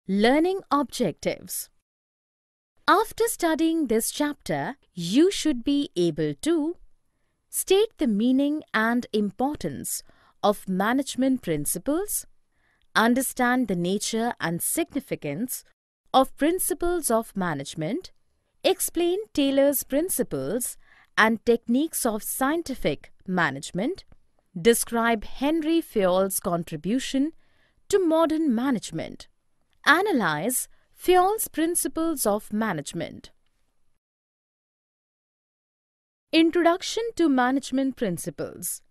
Learning objectives. After studying this chapter, you should be able to state the meaning and importance of management principles, understand the nature and significance of principles of management, explain Taylor's principles and techniques of scientific management, describe Henry Fayol's contribution to modern management, analyze Fayol's principles of management. Introduction to management principles.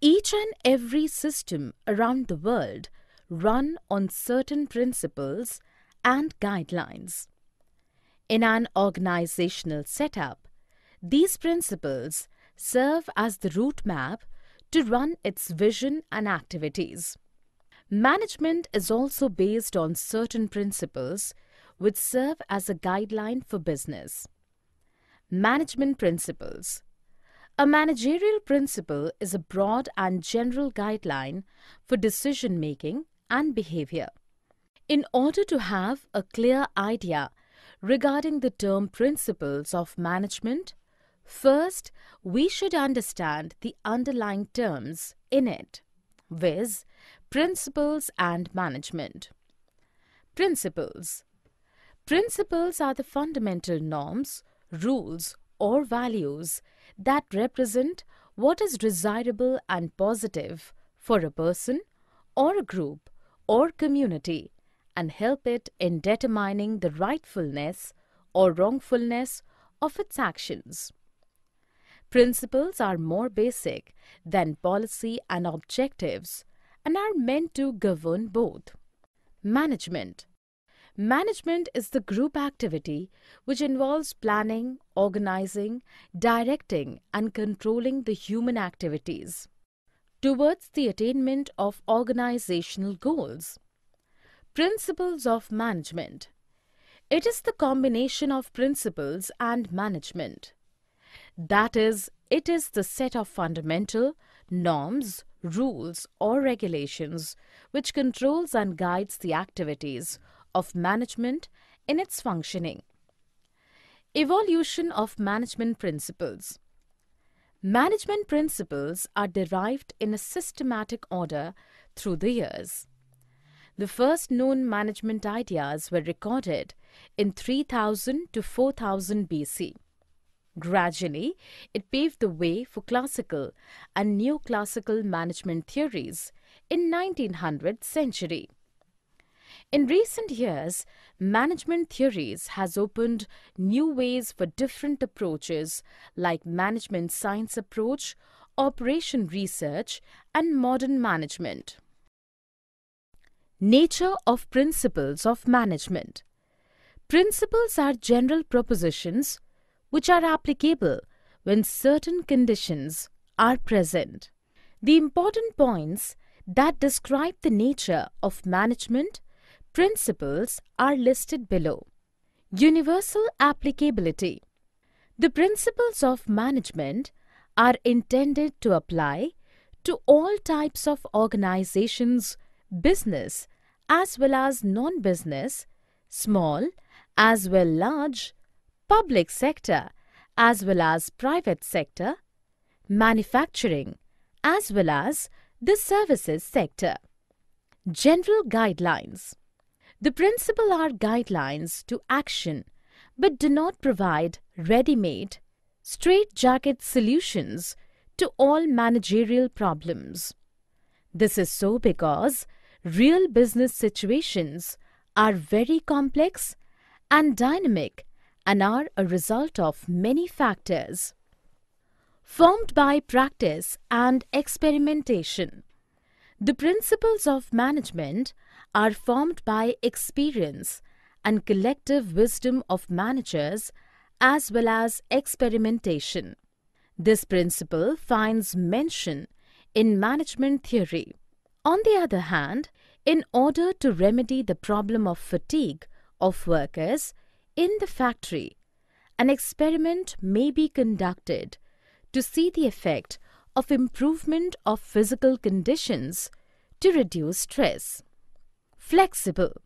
Each and every system around the world run on certain principles and guidelines. In an organizational setup, these principles serve as the route map to run its vision and activities. Management is also based on certain principles which serve as a guideline for business. Management principles. A managerial principle is a broad and general guideline for decision-making and behavior. In order to have a clear idea regarding the term principles of management, first we should understand the underlying terms in it, viz., principles and management. Principles. Principles are the fundamental norms, rules, or values that represent what is desirable and positive for a person or a group or community and help it in determining the rightfulness or wrongfulness of its actions. Principles are more basic than policy and objectives and are meant to govern both. Management. Management is the group activity which involves planning, organizing, directing and controlling the human activities towards the attainment of organizational goals. Principles of management. It is the combination of principles and management. That is, it is the set of fundamental norms, rules or regulations which controls and guides the activities of management in its functioning. Evolution of management principles. Management principles are derived in a systematic order through the years. The first known management ideas were recorded in 3000 to 4000 BC. Gradually, it paved the way for classical and neoclassical management theories in 1900th century. In recent years, management theories has opened new ways for different approaches like management science approach, operation research, and modern management. Nature of principles of management. Principles are general propositions which are applicable when certain conditions are present. The important points that describe the nature of management principles are listed below. Universal applicability. The principles of management are intended to apply to all types of organizations, business as well as non-business, small as well large, public sector as well as private sector, manufacturing as well as the services sector. General guidelines. The principles are guidelines to action but do not provide ready-made, straitjacket solutions to all managerial problems. This is so because real business situations are very complex and dynamic and are a result of many factors. Formed by practice and experimentation. The principles of management are formed by experience and collective wisdom of managers as well as experimentation. This principle finds mention in management theory. On the other hand, in order to remedy the problem of fatigue of workers in the factory, an experiment may be conducted to see the effect of improvement of physical conditions to reduce stress. Flexible.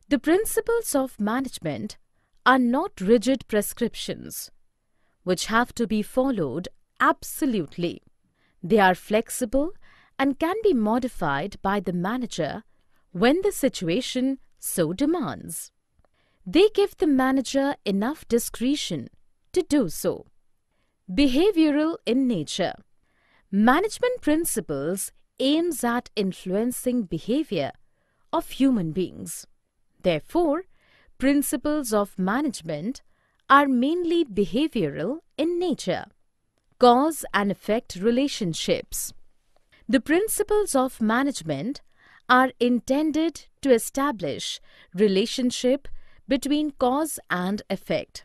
The principles of management are not rigid prescriptions which have to be followed absolutely. They are flexible and can be modified by the manager when the situation so demands. They give the manager enough discretion to do so. Behavioral in nature. Management principles aims at influencing behavior of human beings. Therefore, principles of management are mainly behavioral in nature. Cause and effect relationships. The principles of management are intended to establish relationship between cause and effect.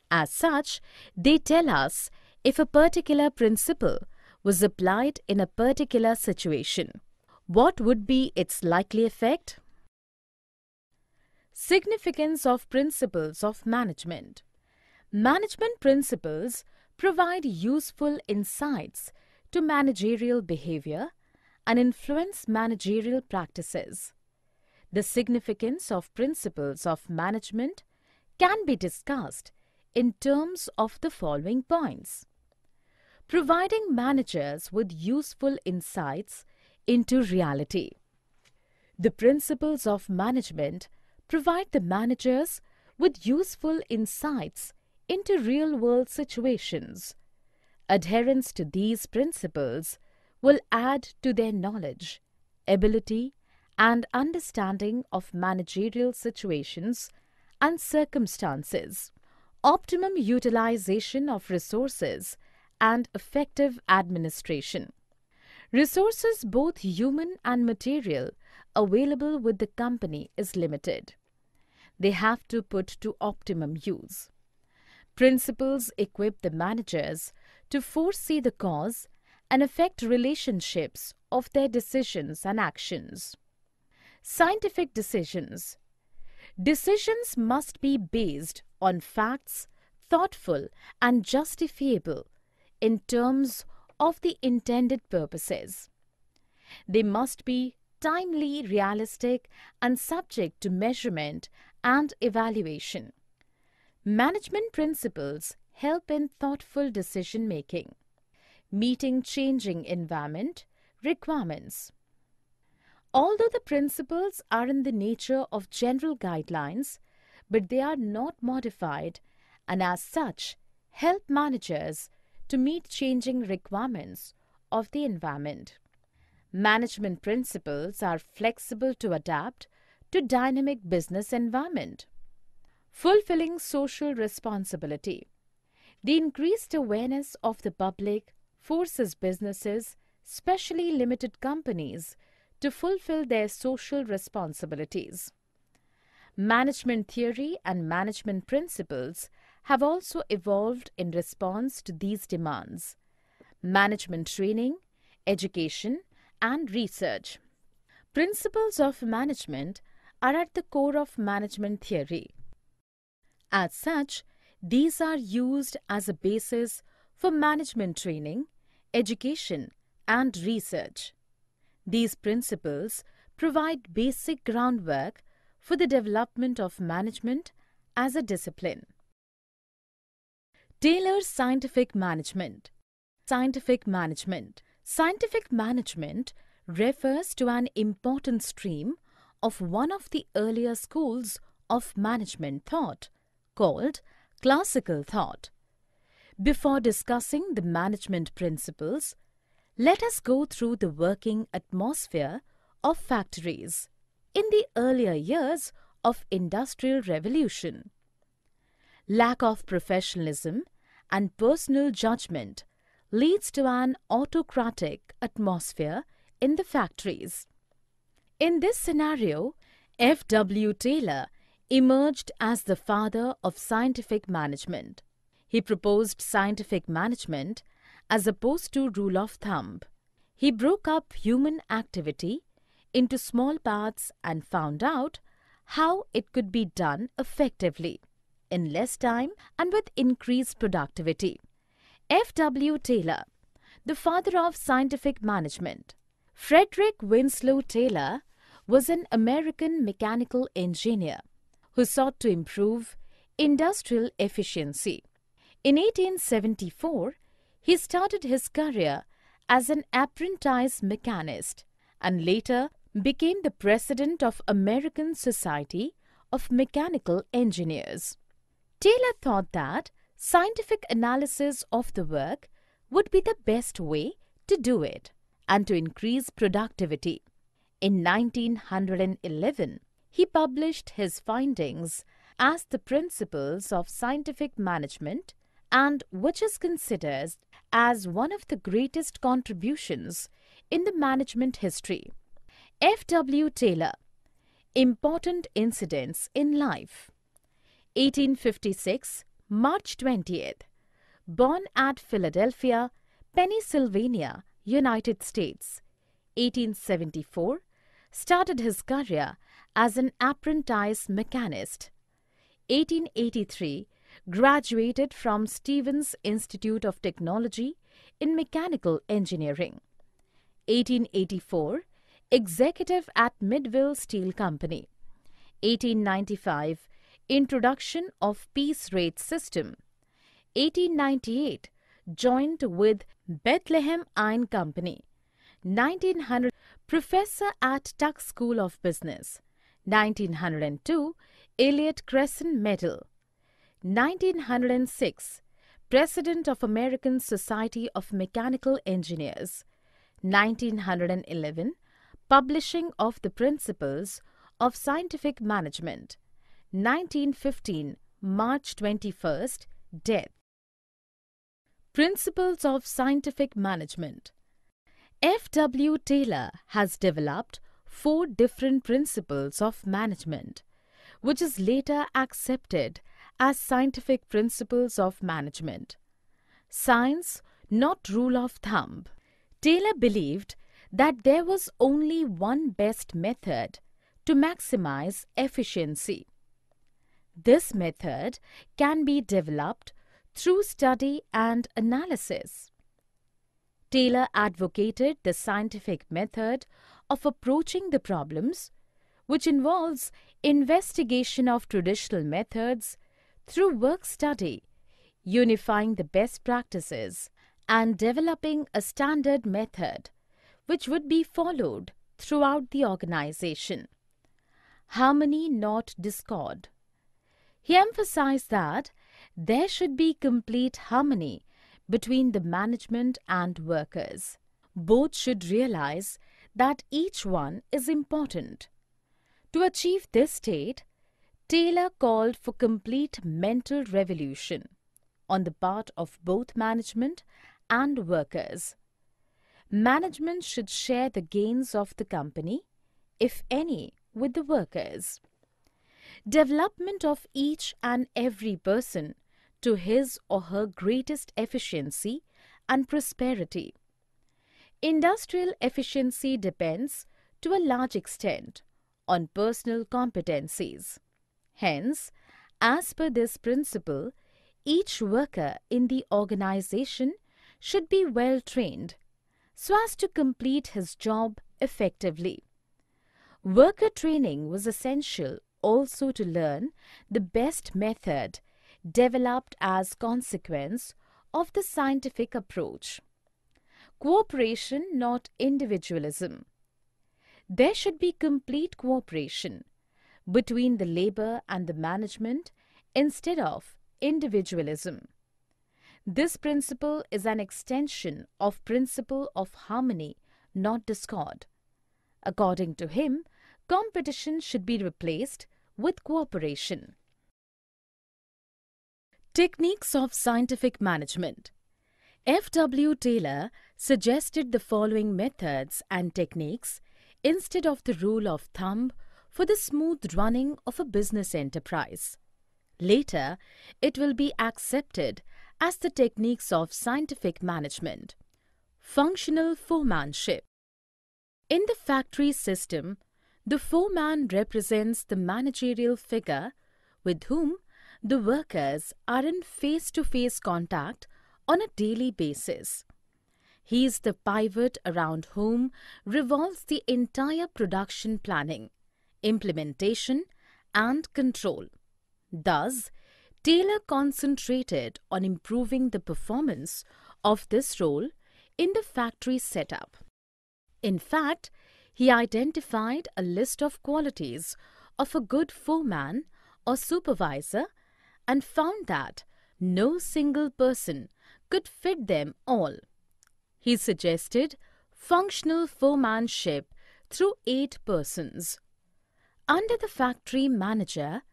As such, they tell us if a particular principle was applied in a particular situation, what would be its likely effect? Significance of principles of management. Management principles provide useful insights to managerial behavior and influence managerial practices. The significance of principles of management can be discussed in terms of the following points. Providing managers with useful insights into reality. The principles of management provide the managers with useful insights into real-world situations. Adherence to these principles will add to their knowledge, ability, and understanding of managerial situations and circumstances, optimum utilization of resources, and effective administration. Resources, both human and material, available with the company is limited. They have to put to optimum use. Principles equip the managers to foresee the cause and effect relationships of their decisions and actions. Scientific decisions. Decisions must be based on facts, thoughtful and justifiable in terms of the intended purposes. They must be timely, realistic, and subject to measurement and evaluation. Management principles help in thoughtful decision-making, meeting changing environment requirements. Although the principles are in the nature of general guidelines, but they are not modified and as such help managers to meet changing requirements of the environment. Management principles are flexible to adapt to dynamic business environment. Fulfilling social responsibility. The increased awareness of the public forces businesses, especially limited companies, to fulfill their social responsibilities. Management theory and management principles have also evolved in response to these demands. Management training, education, and research. Principles of management are at the core of management theory. As such, these are used as a basis for management training, education, and research. These principles provide basic groundwork for the development of management as a discipline. Taylor's scientific management. Scientific management. Scientific management refers to an important stream of one of the earlier schools of management thought, called classical thought. Before discussing the management principles, let us go through the working atmosphere of factories in the earlier years of Industrial Revolution. Lack of professionalism and personal judgment leads to an autocratic atmosphere in the factories. In this scenario, F.W. Taylor emerged as the father of scientific management. He proposed scientific management as opposed to rule of thumb. He broke up human activity into small parts and found out how it could be done effectively, in less time and with increased productivity. F.W. Taylor, the father of scientific management. Frederick Winslow Taylor was an American mechanical engineer. who sought to improve industrial efficiency. In 1874, he started his career as an apprentice mechanist and later became the president of American Society of Mechanical Engineers. Taylor thought that scientific analysis of the work would be the best way to do it and to increase productivity. In 1911, he published his findings as the Principles of Scientific Management, and which is considered as one of the greatest contributions in the management history. F. W. Taylor. Important incidents in life. 1856, March 20th. Born at Philadelphia, Pennsylvania, United States. 1874, started his career as an apprentice mechanist. 1883, graduated from Stevens Institute of Technology in Mechanical Engineering. 1884, executive at Midville Steel Company. 1895, introduction of piece rate system. 1898, joined with Bethlehem Iron Company. 1900, professor at Tuck School of Business. 1902, Elliott Crescent Medal. 1906, President of American Society of Mechanical Engineers. 1911, Publishing of the Principles of Scientific Management. 1915, March 21st, Death. Principles of Scientific Management. F. W. Taylor has developed 4 different principles of management, which is later accepted as scientific principles of management. Science, not rule of thumb. Taylor believed that there was only one best method to maximize efficiency. This method can be developed through study and analysis. Taylor advocated the scientific method of approaching the problems, which involves investigation of traditional methods through work study, unifying the best practices, and developing a standard method which would be followed throughout the organization. Harmony, not discord. He emphasized that there should be complete harmony between the management and workers. Both should realize that each one is important. To achieve this state, Taylor called for complete mental revolution on the part of both management and workers. Management should share the gains of the company, if any, with the workers. Development of each and every person to his or her greatest efficiency and prosperity. Industrial efficiency depends, to a large extent, on personal competencies. Hence, as per this principle, each worker in the organization should be well trained so as to complete his job effectively. Worker training was essential also to learn the best method developed as consequence of the scientific approach. Cooperation, not individualism. There should be complete cooperation between the labor and the management instead of individualism. This principle is an extension of principle of harmony, not discord. According to him, competition should be replaced with cooperation. Techniques of scientific management. F. W. Taylor suggested the following methods and techniques instead of the rule of thumb for the smooth running of a business enterprise. Later, it will be accepted as the techniques of scientific management. Functional foremanship. In the factory system, the foreman represents the managerial figure with whom the workers are in face-to-face contact on a daily basis. He is the pivot around whom revolves the entire production planning, implementation, and control. Thus, Taylor concentrated on improving the performance of this role in the factory setup. In fact, he identified a list of qualities of a good foreman or supervisor and found that no single person could fit them all. He suggested functional foremanship through 8 persons. Under the factory manager,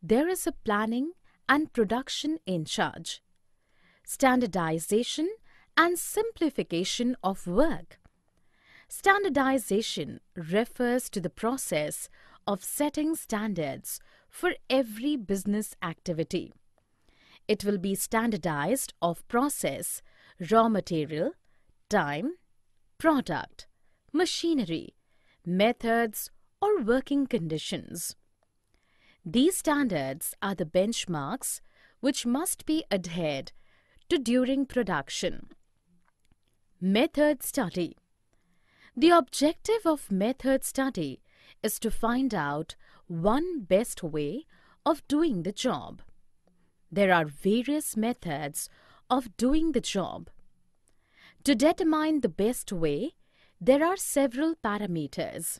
there is a planning and production in charge, standardization and simplification of work. Standardization refers to the process of setting standards for every business activity. It will be standardized of process, raw material, time, product, machinery, methods, or working conditions. These standards are the benchmarks which must be adhered to during production. Method study. The objective of method study is to find out one best way of doing the job. There are various methods of doing the job. To determine the best way, there are several parameters.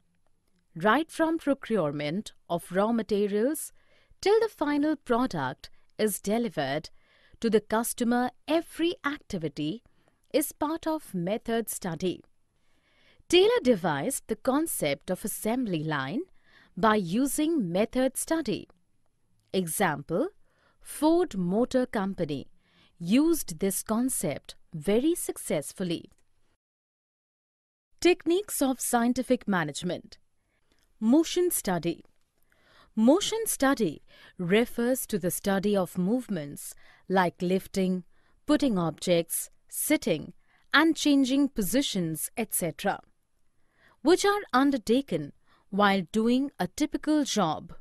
Right from procurement of raw materials till the final product is delivered to the customer, every activity is part of method study. Taylor devised the concept of assembly line by using method study. Example, Ford Motor Company used this concept very successfully. Techniques of scientific management. Motion study. Motion study refers to the study of movements like lifting, putting objects, sitting, and changing positions, etc., which are undertaken while doing a typical job.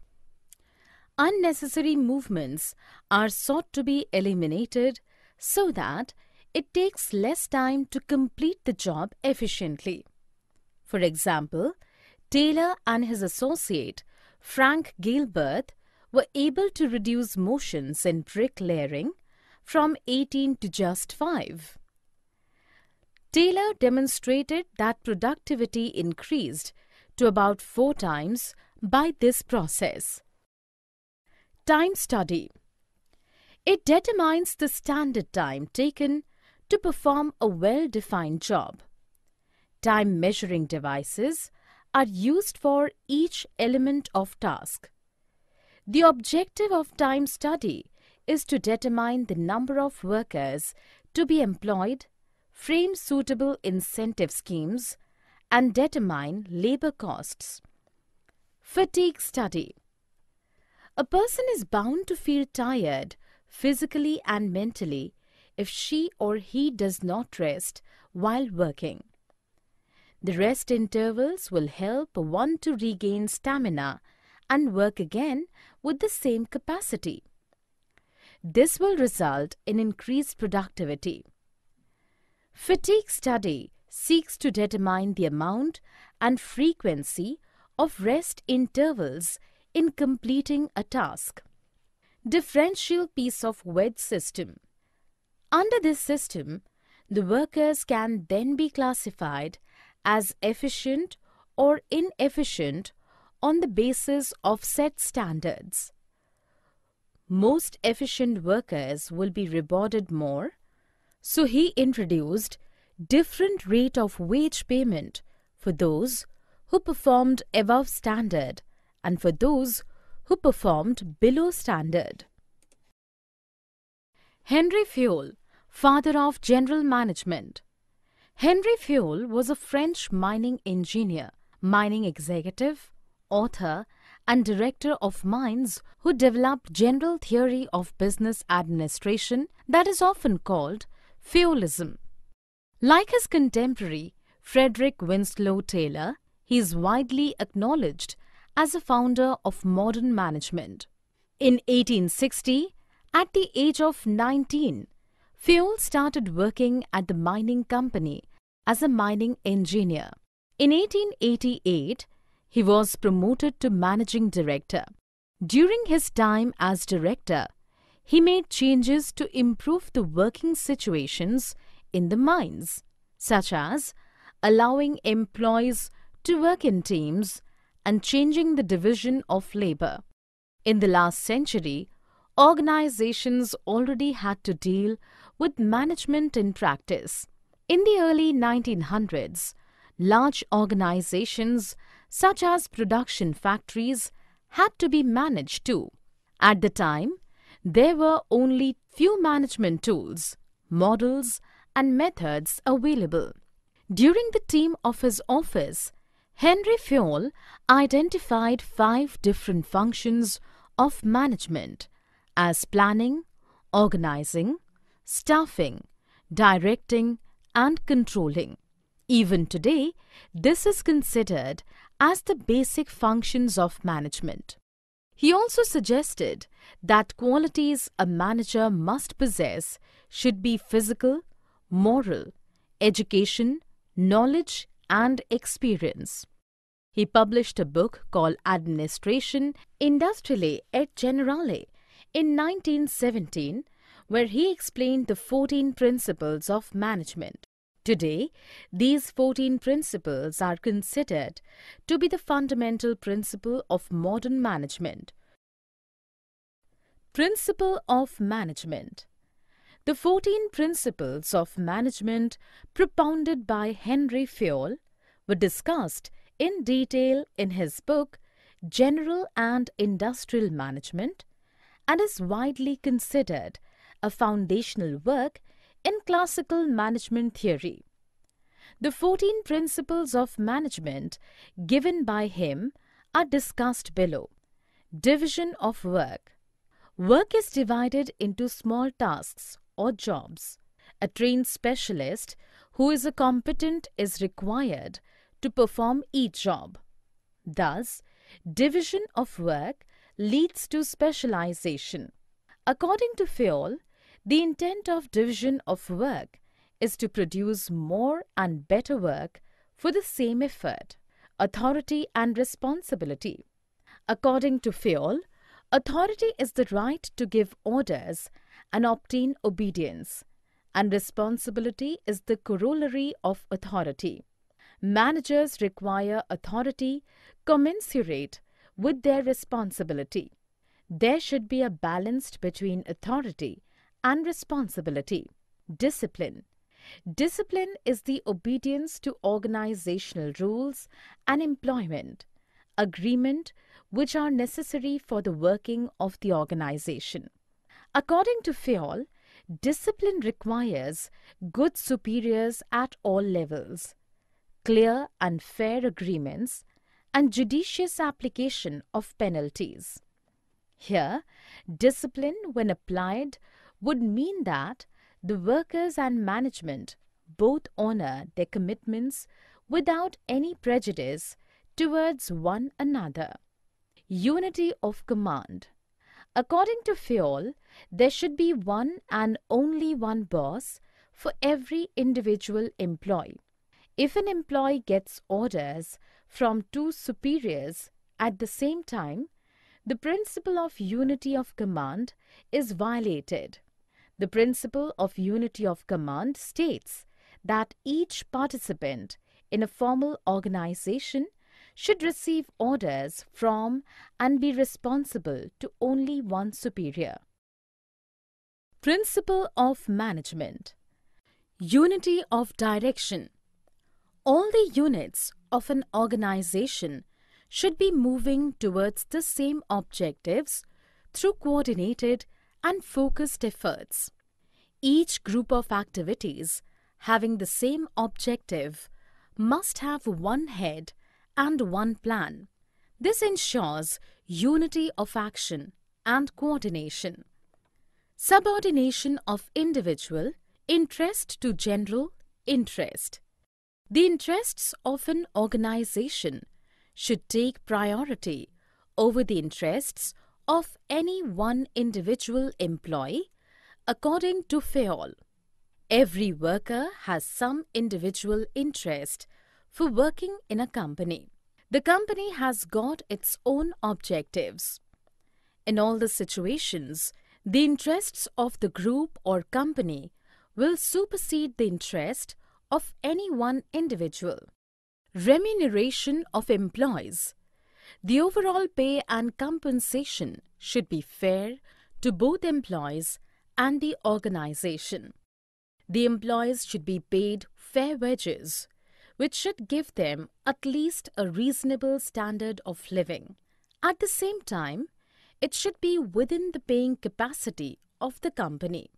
Unnecessary movements are sought to be eliminated so that it takes less time to complete the job efficiently. For example, Taylor and his associate, Frank Gilbert, were able to reduce motions in bricklayering from 18 to just 5. Taylor demonstrated that productivity increased to about 4 times by this process. Time study. It determines the standard time taken to perform a well-defined job. Time measuring devices are used for each element of task. The objective of time study is to determine the number of workers to be employed, frame suitable incentive schemes, and determine labor costs. Fatigue study. A person is bound to feel tired physically and mentally if she or he does not rest while working. The rest intervals will help one to regain stamina and work again with the same capacity. This will result in increased productivity. Fatigue study seeks to determine the amount and frequency of rest intervals in completing a task. Differential piece of wedge system. Under this system, the workers can then be classified as efficient or inefficient on the basis of set standards. Most efficient workers will be rewarded more, so he introduced different rate of wage payment for those who performed above standard and for those who performed below standard. Henry Fayol, father of general management. Henry Fayol was a French mining engineer, mining executive, author, and director of mines who developed general theory of business administration that is often called Fayolism. Like his contemporary Frederick Winslow Taylor, he is widely acknowledged as a founder of modern management. In 1860, at the age of 19, Fayol started working at the mining company as a mining engineer. In 1888, he was promoted to managing director. During his time as director, he made changes to improve the working situations in the mines, such as allowing employees to work in teams and changing the division of labor. In the last century, organizations already had to deal with management in practice. In the early 1900s, large organizations such as production factories had to be managed too. At the time, there were only few management tools, models, and methods available. During the term of his office, Henry Fayol identified 5 different functions of management as planning, organizing, staffing, directing, and controlling. Even today, this is considered as the basic functions of management. He also suggested that qualities a manager must possess should be physical, moral, education, knowledge, and experience. He published a book called Administration Industriale et Generale in 1917, where he explained the 14 principles of management. Today, these 14 principles are considered to be the fundamental principle of modern management. Principle of Management. The 14 principles of management propounded by Henry Fayol were discussed in detail in his book General and Industrial Management and is widely considered a foundational work in classical management theory. The 14 principles of management given by him are discussed below. Division of work. Work is divided into small tasks or jobs. A trained specialist who is competent is required to perform each job. Thus, division of work leads to specialization. According to Fayol, the intent of division of work is to produce more and better work for the same effort. Authority and responsibility. According to Fayol, authority is the right to give orders and obtain obedience, and responsibility is the corollary of authority. Managers require authority commensurate with their responsibility. There should be a balance between authority and responsibility. Discipline. Discipline is the obedience to organizational rules and employment agreement which are necessary for the working of the organization. According to Fayol, discipline requires good superiors at all levels, clear and fair agreements, and judicious application of penalties. Here, discipline, when applied, would mean that the workers and management both honor their commitments without any prejudice towards one another. Unity of command. According to Fayol, there should be one and only one boss for every individual employee. If an employee gets orders from 2 superiors at the same time, the principle of unity of command is violated. The principle of unity of command states that each participant in a formal organization should receive orders from and be responsible to only one superior. Principle of management. Unity of direction. All the units of an organization should be moving towards the same objectives through coordinated and focused efforts. Each group of activities having the same objective must have one head and one plan. This ensures unity of action and coordination. Subordination of individual interest to general interest. The interests of an organization should take priority over the interests of any one individual employee, according to Fayol. Every worker has some individual interest for working in a company. The company has got its own objectives. In all the situations, the interests of the group or company will supersede the interest of any one individual. Remuneration of employees. The overall pay and compensation should be fair to both employees and the organization. The employees should be paid fair wages, which should give them at least a reasonable standard of living. At the same time, it should be within the paying capacity of the company.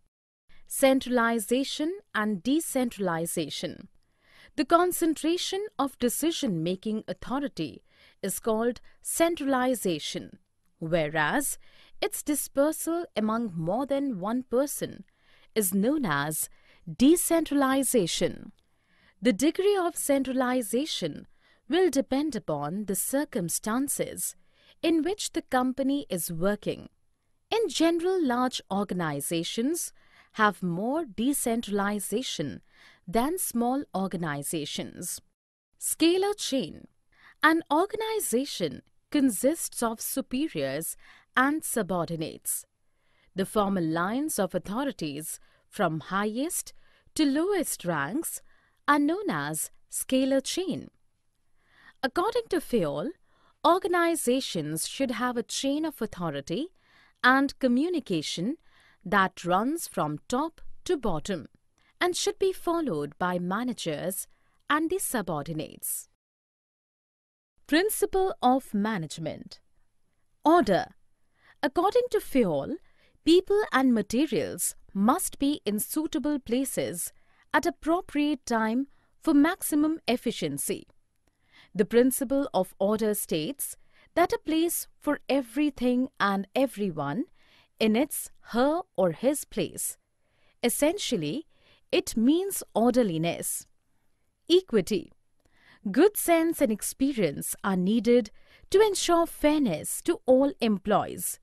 Centralization and decentralization. The concentration of decision-making authority is called centralization, whereas its dispersal among more than one person is known as decentralization. The degree of centralization will depend upon the circumstances in which the company is working. In general, large organizations have more decentralization than small organizations. Scalar chain. An organization consists of superiors and subordinates. The formal lines of authorities from highest to lowest ranks are known as scalar chain. According to Fayol, organizations should have a chain of authority and communication that runs from top to bottom and should be followed by managers and the subordinates. Principle of management. Order. According to Fayol, people and materials must be in suitable places at appropriate time for maximum efficiency. The principle of order states that a place for everything and everyone in its, her or his place. Essentially, it means orderliness. Equity. Good sense and experience are needed to ensure fairness to all employees,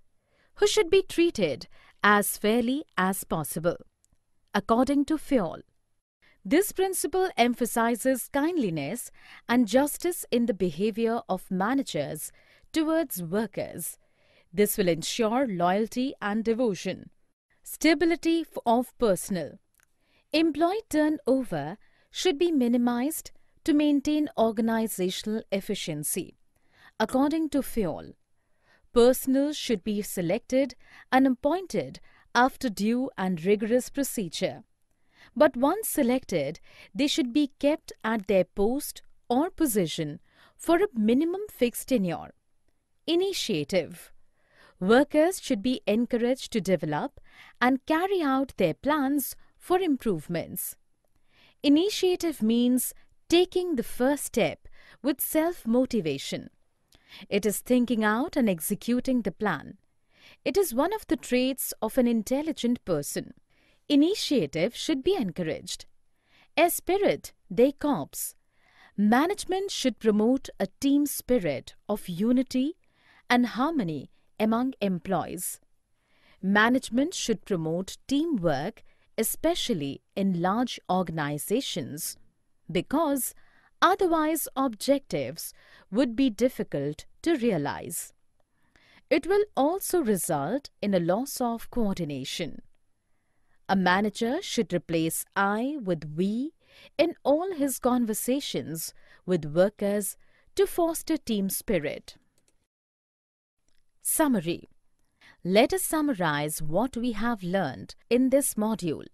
who should be treated as fairly as possible. According to Fayol, this principle emphasizes kindliness and justice in the behavior of managers towards workers. This will ensure loyalty and devotion. Stability of personnel. Employee turnover should be minimized to maintain organizational efficiency. According to Fayol, personnel should be selected and appointed after due and rigorous procedure. But once selected, they should be kept at their post or position for a minimum fixed tenure. Initiative. Workers should be encouraged to develop and carry out their plans for improvements. Initiative means taking the first step with self-motivation. It is thinking out and executing the plan. It is one of the traits of an intelligent person. Initiative should be encouraged. Esprit de corps. Management should promote a team spirit of unity and harmony among employees. Management should promote teamwork, especially in large organizations, because otherwise objectives would be difficult to realize. It will also result in a loss of coordination. A manager should replace I with we in all his conversations with workers to foster team spirit. Summary. Let us summarize what we have learned in this module.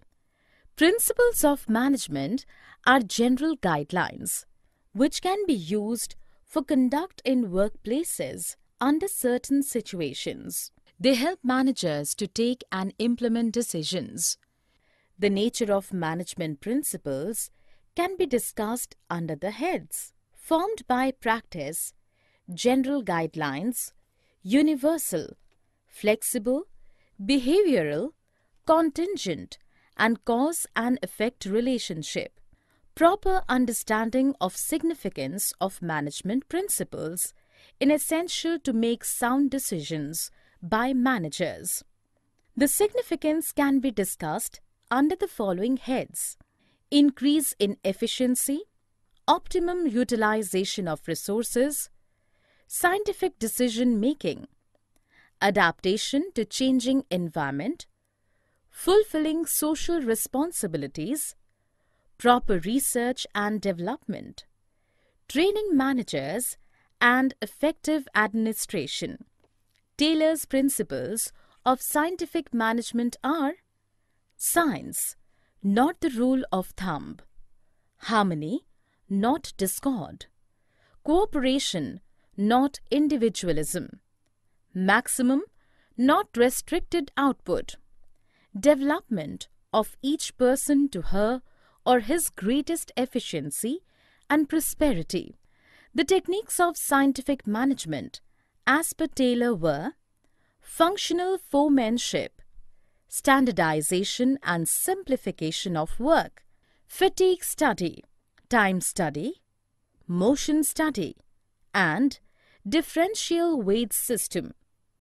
Principles of management are general guidelines which can be used for conduct in workplaces under certain situations. They help managers to take and implement decisions. The nature of management principles can be discussed under the heads formed by practice, general guidelines, universal, flexible, behavioral, contingent, and cause and effect relationship. Proper understanding of significance of management principles is essential to make sound decisions by managers. The significance can be discussed under the following heads: increase in efficiency, optimum utilization of resources, scientific decision making, adaptation to changing environment, fulfilling social responsibilities, proper research and development, training managers, and effective administration. Taylor's principles of scientific management are: science, not the rule of thumb; harmony, not discord; cooperation, not individualism; maximum, not restricted output; development of each person to her or his greatest efficiency and prosperity. The techniques of scientific management, as per Taylor, were functional foremanship, standardization and simplification of work, fatigue study, time study, motion study, and differential weight system.